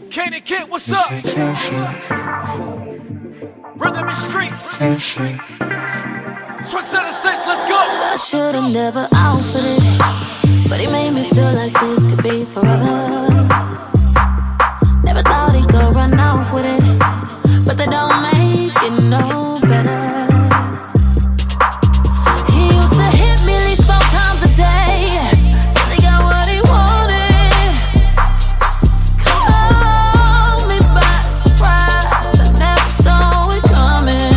Can it get what's up? Rhythm and streets. Switch to the six, let's go. I should've never offered it, but he made me feel like this could be forever. Never thought he'd go run off with it, but that don't make it no better. He used to hit me at least 4 times a day, till he got what he wanted. Caught me by surprise, I never saw it coming.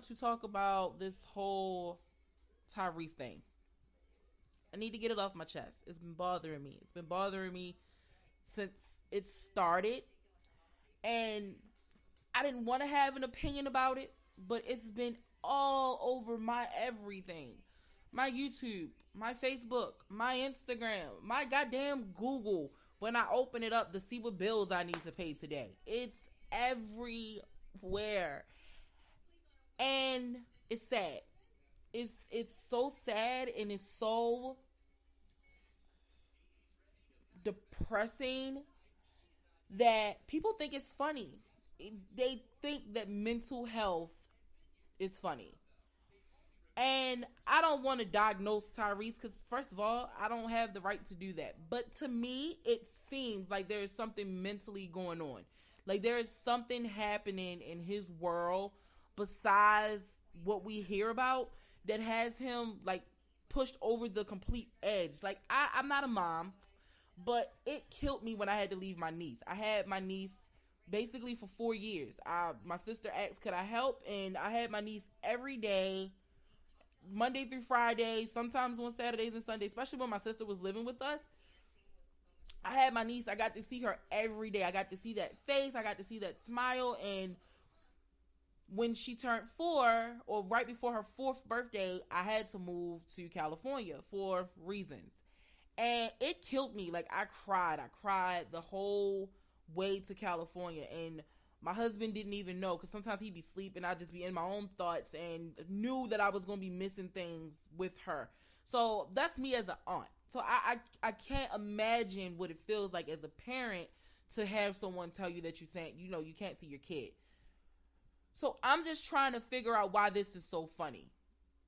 To talk about this whole Tyrese thing. I need to get it off my chest. It's been bothering me. It's been bothering me since it started. And I didn't want to have an opinion about it, but it's been all over my everything. My YouTube, my Facebook, my Instagram, my goddamn Google. When I open it up to see what bills I need to pay today. It's everywhere. And it's sad. It's so sad, and it's so depressing that people think it's funny. They think that mental health is funny. And I don't want to diagnose Tyrese because, first of all, I don't have the right to do that. But to me, it seems like there is something mentally going on. Like there is something happening in his world besides what we hear about that has him like pushed over the complete edge. Like I'm not a mom, but it killed me when I had to leave my niece. I had my niece basically for 4 years. My sister asked, could I help? And I had my niece every day, Monday through Friday, sometimes on Saturdays and Sundays, especially when my sister was living with us. I had my niece. I got to see her every day. I got to see that face. I got to see that smile. And when she turned 4, or right before her 4th birthday, I had to move to California for reasons. And it killed me. Like, I cried the whole way to California. And my husband didn't even know, because sometimes he'd be sleeping. I'd just be in my own thoughts and knew that I was going to be missing things with her. So that's me as an aunt. So I can't imagine what it feels like as a parent to have someone tell you that you can't see your kid. So I'm just trying to figure out why this is so funny.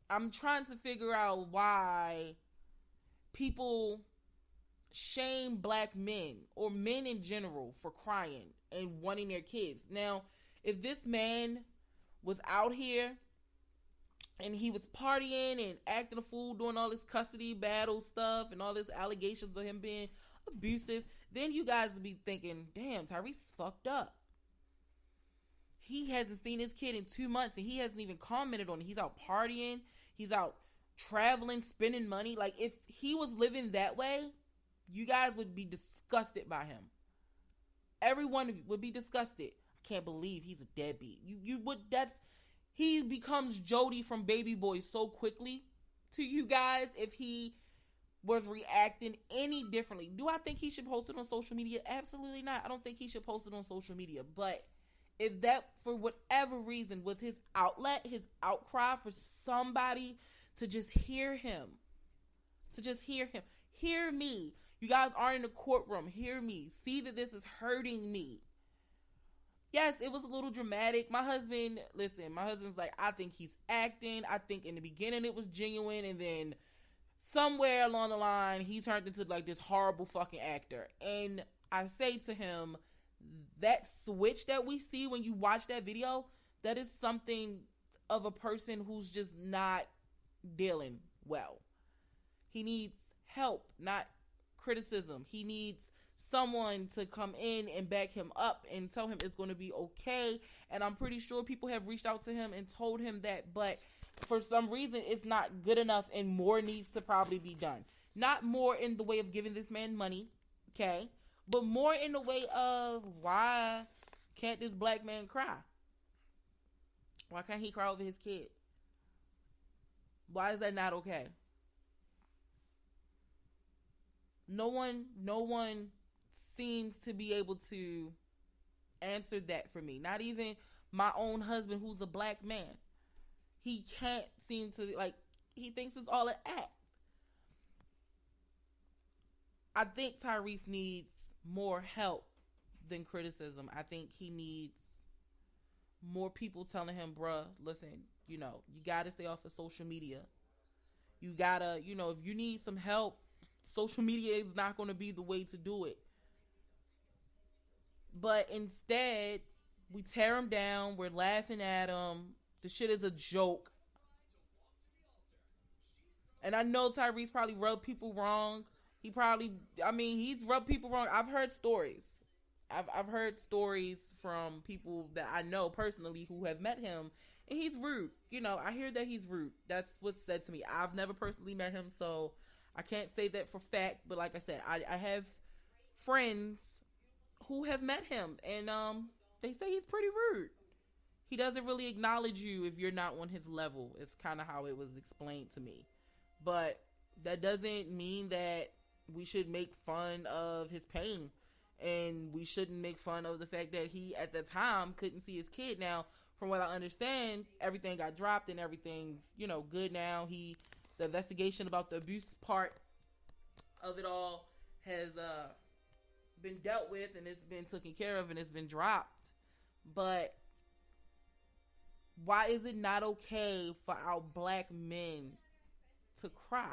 I'm trying to figure out why people shame black men or men in general for crying and wanting their kids. Now, if this man was out here and he was partying and acting a fool, doing all this custody battle stuff and all this allegations of him being abusive, then you guys would be thinking, damn, Tyrese fucked up. He hasn't seen his kid in 2 months and he hasn't even commented on it. He's out partying. He's out traveling, spending money. Like, if he was living that way, you guys would be disgusted by him. Everyone would be disgusted. I can't believe he's a deadbeat. He becomes Jody from Baby Boy so quickly to you guys if he was reacting any differently. Do I think he should post it on social media? Absolutely not. I don't think he should post it on social media. But if that, for whatever reason, was his outlet, his outcry for somebody to just hear him, hear me. You guys aren't in the courtroom. Hear me. See that this is hurting me. yes, it was a little dramatic. My husband's like, I think he's acting. I think in the beginning it was genuine, and then somewhere along the line he turned into like this horrible fucking actor. And I say to him, that switch that we see when you watch that video, that is something of a person who's just not dealing well. He needs help, not criticism. He needs someone to come in and back him up and tell him it's going to be okay. And I'm pretty sure people have reached out to him and told him that, but for some reason it's not good enough, and more needs to probably be done. Not more in the way of giving this man money, okay, but more in the way of, why can't this black man cry? Why can't he cry over his kid? Why is that not okay? No one seems to be able to answer that for me. Not even my own husband, who's a black man. He can't seem to, like, he thinks it's all an act. I think Tyrese needs more help than criticism. I think he needs more people telling him, bruh, listen, you gotta stay off of social media. You gotta, if you need some help, social media is not going to be the way to do it. But instead, we tear him down. We're laughing at him. The shit is a joke. And I know Tyrese probably rubbed people wrong. He's rubbed people wrong. I've heard stories. I've heard stories from people that I know personally who have met him, and he's rude. I hear that he's rude. That's what's said to me. I've never personally met him, so I can't say that for fact. But like I said, I have friends who have met him, and they say he's pretty rude. He doesn't really acknowledge you if you're not on his level. It's kind of how it was explained to me. But that doesn't mean that we should make fun of his pain. And we shouldn't make fun of the fact that he, at the time, couldn't see his kid. Now, from what I understand, everything got dropped and everything's, good now. The investigation about the abuse part of it all has been dealt with, and it's been taken care of, and it's been dropped. But why is it not okay for our black men to cry?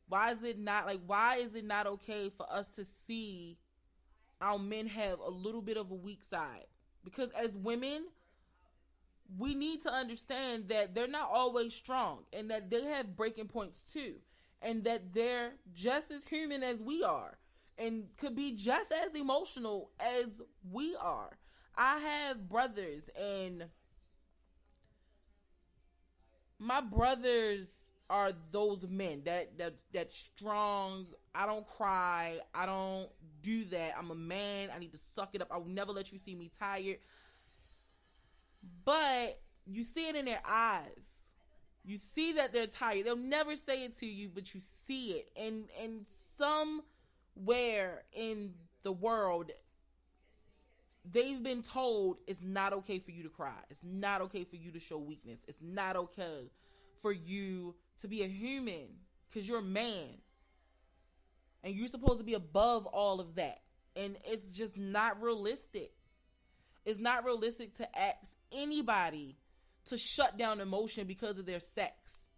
Why is it not okay for us to see our men have a little bit of a weak side? Because as women, we need to understand that they're not always strong, and that they have breaking points too, and that they're just as human as we are, and could be just as emotional as we are. I have brothers, and my brothers are those men that strong. I don't cry. I don't do that. I'm a man. I need to suck it up. I will never let you see me tired. But you see it in their eyes. You see that they're tired. They'll never say it to you, but you see it. And somewhere in the world, they've been told it's not okay for you to cry. It's not okay for you to show weakness. It's not okay for you to be a human, because you're a man. And you're supposed to be above all of that. And it's just not realistic. It's not realistic to ask anybody to shut down emotion because of their sex.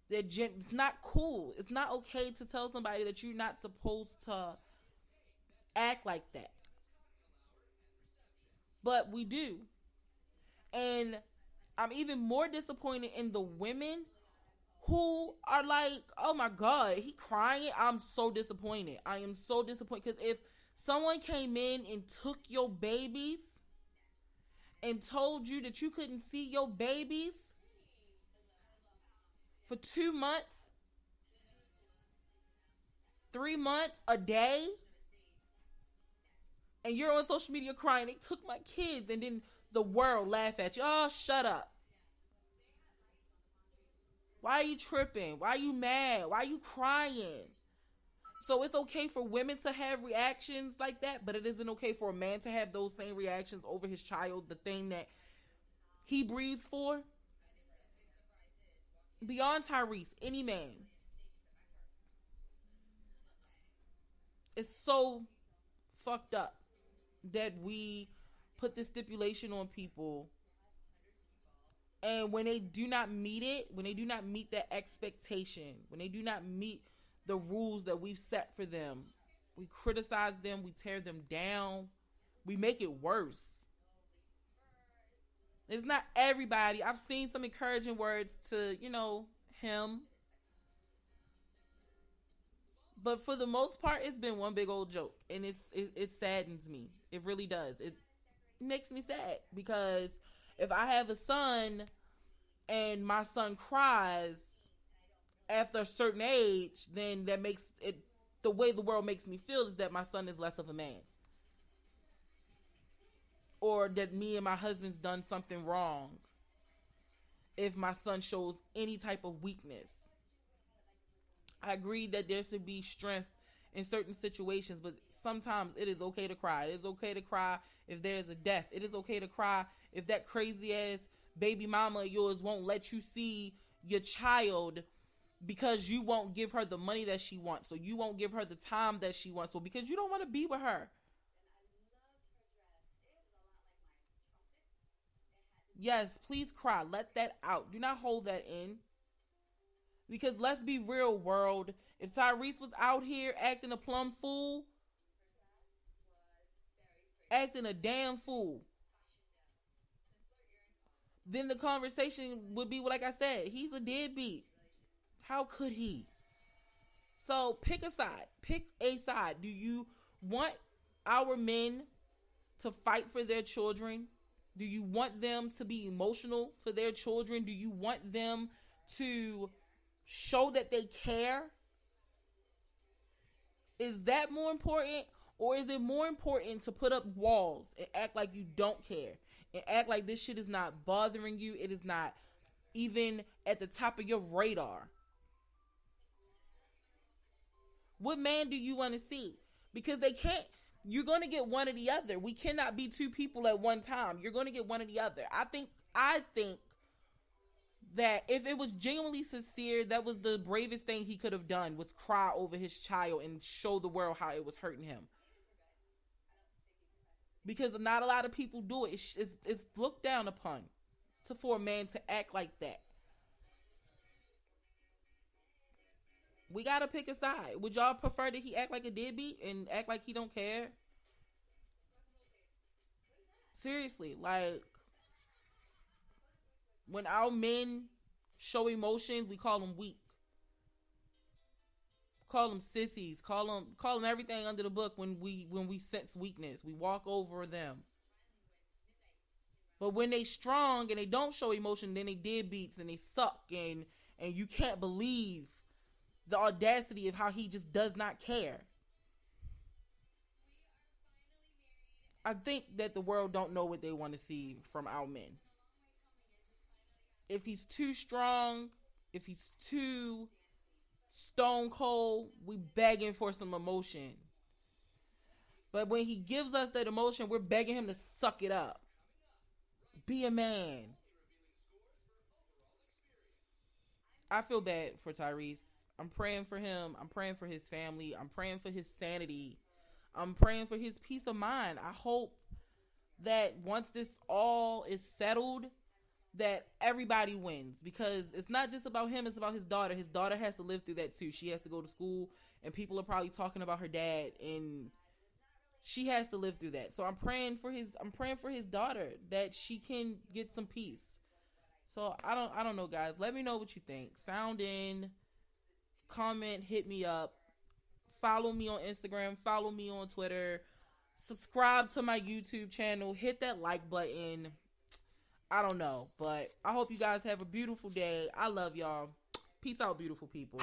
It's not cool. It's not okay to tell somebody that you're not supposed to act like that. But we do. And I'm even more disappointed in the women who are like, oh my God, he crying. I'm so disappointed. I am so disappointed, because if someone came in and took your babies and told you that you couldn't see your babies for 2 months, 3 months, a day, and you're on social media crying, they took my kids, and then the world laugh at you. Oh, shut up. Why are you tripping? Why are you mad? Why are you crying? So it's okay for women to have reactions like that, but it isn't okay for a man to have those same reactions over his child, the thing that he breathes for. Beyond Tyrese, any man. It's so fucked up that we put this stipulation on people, and when they do not meet it, when they do not meet that expectation, when they do not meet the rules that we've set for them, we criticize them, we tear them down, we make it worse. It's not everybody. I've seen some encouraging words to, him. But for the most part, it's been one big old joke. And it saddens me. It really does. It makes me sad. Because if I have a son and my son cries after a certain age, then that makes it, the way the world makes me feel is that my son is less of a man. Or that me and my husband's done something wrong if my son shows any type of weakness. I agree that there should be strength in certain situations, but sometimes it is okay to cry. It is okay to cry if there is a death. It is okay to cry if that crazy ass baby mama of yours won't let you see your child because you won't give her the money that she wants, or you won't give her the time that she wants, or because you don't want to be with her. Yes, please cry. Let that out. Do not hold that in. Because let's be real, world. If Tyrese was out here acting a plumb fool, acting a damn fool, then the conversation would be like I said. He's a deadbeat. How could he? So pick a side. Pick a side. Do you want our men to fight for their children? Do you want them to be emotional for their children? Do you want them to show that they care? Is that more important? Or is it more important to put up walls and act like you don't care? And act like this shit is not bothering you. It is not even at the top of your radar. What man do you want to see? Because they can't. You're going to get one or the other. We cannot be two people at one time. You're going to get one or the other. I think that if it was genuinely sincere, that was the bravest thing he could have done, was cry over his child and show the world how it was hurting him. Because not a lot of people do it. It's looked down upon for a man to act like that. We gotta pick a side. Would y'all prefer that he act like a deadbeat and act like he don't care? Seriously, like, when our men show emotion, we call them weak. Call them sissies. Call them everything under the book when we sense weakness. We walk over them. But when they strong and they don't show emotion, then they deadbeats and they suck, and you can't believe the audacity of how he just does not care. I think that the world don't know what they want to see from our men. If he's too strong, if he's too stone cold, we begging for some emotion. But when he gives us that emotion, we're begging him to suck it up. Be a man. I feel bad for Tyrese. I'm praying for him. I'm praying for his family. I'm praying for his sanity. I'm praying for his peace of mind. I hope that once this all is settled, that everybody wins. Because it's not just about him, it's about his daughter. His daughter has to live through that too. She has to go to school, and people are probably talking about her dad, and she has to live through that. So I'm praying for his daughter, that she can get some peace. So I don't know, guys. Let me know what you think. Sound in. Comment, hit me up, follow me on Instagram, follow me on Twitter, subscribe to my YouTube channel, hit that like button. I don't know, but I hope you guys have a beautiful day. I love y'all. Peace out, beautiful people.